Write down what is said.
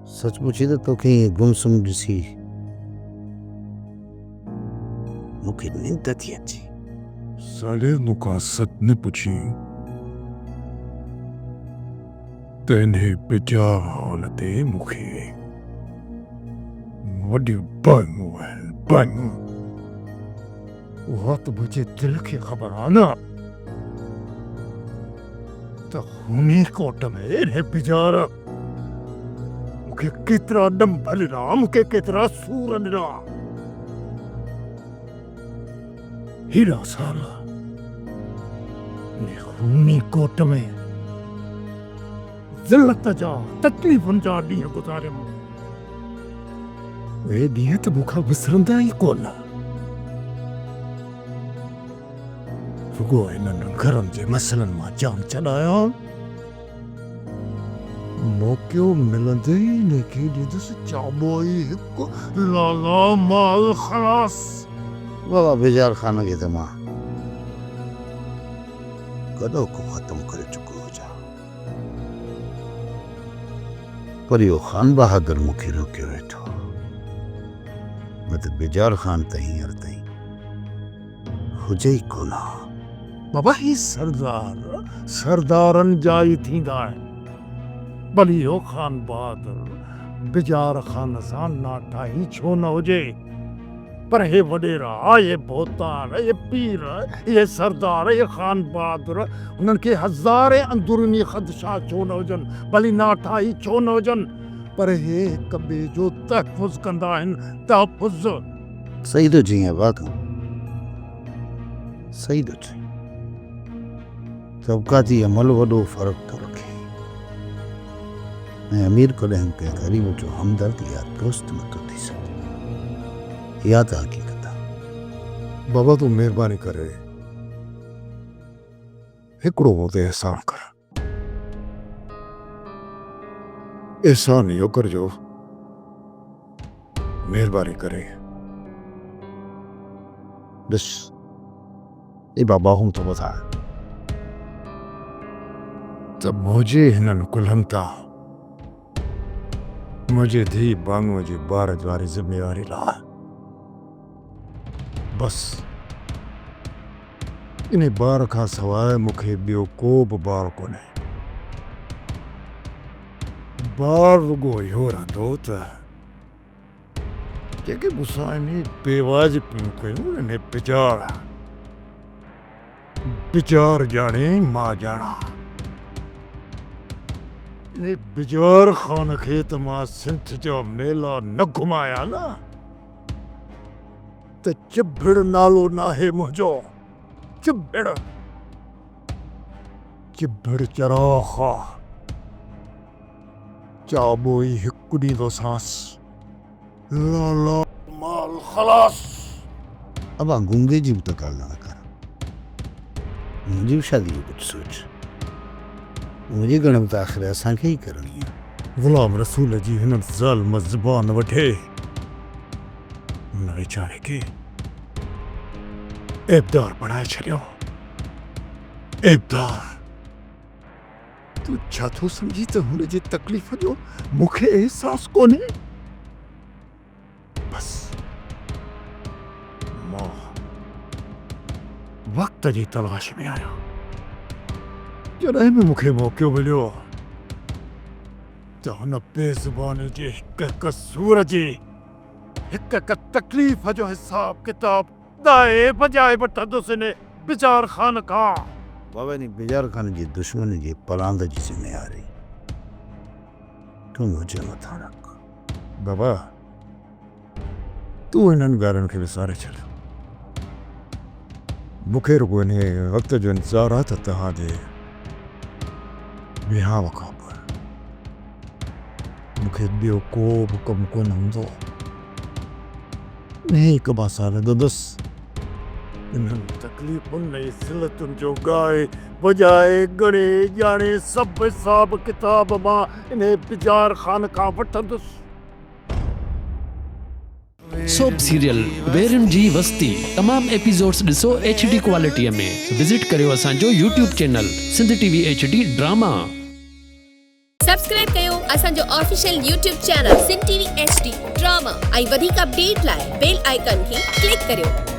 सचमुच त तोखे गुमसुम ॾिसी मूंखे निंड थी अचे। साले मूंखां सच ने पुछी त इन्हे बेजार हाल ते मूंखे वॾियूं बन उहा त मुंहिंजे दिल खे ख़बर आहे न त हुनी कोट में इन्हे बेजार मूंखे केतिरा ॾंभ ॾिना, मूंखे केतिरा सूर ॾिना। हेॾा साल खूनी कोट में ज़िल्लत जा तकलीफ़ुनि जा ॾींहं गुज़ारियमि। उहे ॾींहं त मूंखां विसरंदा ई कोन। रुॻो हिननि घरनि जे मसइलनि मां जान छॾाया। मौक़ो मिलंदे ई हिनखे ॾींदुसि चाबोई हिकु लाला माल ख़लास। बाबा बेजार ख़ान खे त मां कॾो को ख़तमु करे चुको हुजां, पर इहो ख़ान बहादुर मूंखे रोकियो वेठो। न त बेजार ख़ान त हींअर ताईं हुजे ई कोन हा। बाबा ही सरदारनि जा ई थींदा आहिनि। भली इहो ख़ान बहादुर बेजार ख़ान सां नाठाही छो न हुजे, पर हे वॾेरा, ये बोतार, ये पीर, ये सरदार, ये ख़ान बहादुर, उन्हनि खे हज़ारे अंदरूनी ख़दशा छो न हुजनि, भली नाठाही छो न हुजनि, पर हे हिक ॿिए जो तहफ़ुज़ कंदा आहिनि। तहफ़ुज़ सही थो चई वाक़ई, सही थो चई। तबक़ाती अमल वॾो फ़र्क़ु थो रखे ऐं अमीर कॾहिं कंहिं ग़रीब जो हमदर्द या दोस्त नथो थी सघे। इहा त हक़ीक़त आहे। बाबा तूं महिरबानी करे हिकिड़ो मूं ते एहसान कर। एहसान इहो करजो, महिरबानी करे। ॾिस ई बाबा हूं थो ॿुधाए त मुंहिंजे हिननि कुलनि तां मुंहिंजे धीउ बांगूअ जे ॿार वारी ज़िमेवारी लाइ बसि इन ॿार खां सवाइ मूंखे ॿियो को बि ॿार कोन्हे। ॿार रुॻो इहो रहंदो त जेके मूंसां इन बेवाजिबियूं कयूं, इन बेजार ॼाणे मां ॼाणा। इन बेजार ख़ान खे त मां सिंध जा मेला न घुमाया न त चिभिड़ नालो नाहे मुंहिंजो। चिभिड़ चराख चाबोई हिकु ॾींदोसांसि, लाला माल ख़लास। अब गूंगे जी बि त ॻाल्हि न कर। मुंहिंजी बि शादी जो कुझु सोच। मुंहिंजी घणे त आख़िर असांखे ई करणी आहे। ग़ुलाम रसूल जी हिननि ज़ालिम ज़ुबान वठे हुन वीचारे खे ऐबदार बणाए छॾियो। ऐबदार तूं छा थो सम्झी त हुन जी तकलीफ़ जो मूंखे अहसासु कोन्हे? बसि मां वक़्त जी तलाश में आहियां। जॾहिं बि मूंखे मौक़ो मिलियो त हुन बेज़ुबान जे हिक सूर जी हिक तकलीफ़ जो हिसाब किताब दाए बजाए वठंदुसि इन बेजार ख़ान खां। बाबा इन बेजार ख़ान जी दुश्मन जी पलांद जी ज़िमेवारी तूं मुंहिंजे मथां रख। बाबा तूं हिननि ॻाल्हियुनि खे विसारे छॾ। मूंखे रुॻो इन वक़्त जो इंतज़ारु आहे त तव्हांजे विहांव खां पोइ मूंखे ॿियो को बि कमु कोन हूंदो। हिकु बासा लॻंदुसि इन्हनि तकलीफ़ुनि ऐं ज़िलतुनि जो ॻाए बजाए ॻणे ॼाणे सभु हिसाब किताब मां इन बेजार ख़ान खां वठंदुसि। सोप सीरियल वेरन जी वस्ती तमाम एपिसोड्स ॾिसो HD क्वालिटीअ में। विज़िट करियो असांजो YouTube channel Sindh TV HD drama. Subscribe कयो असांजो official YouTube channel Sindh TV HD drama ऐं वधीक अपडेट लाइ बेल आइकन खे क्लिक करियो।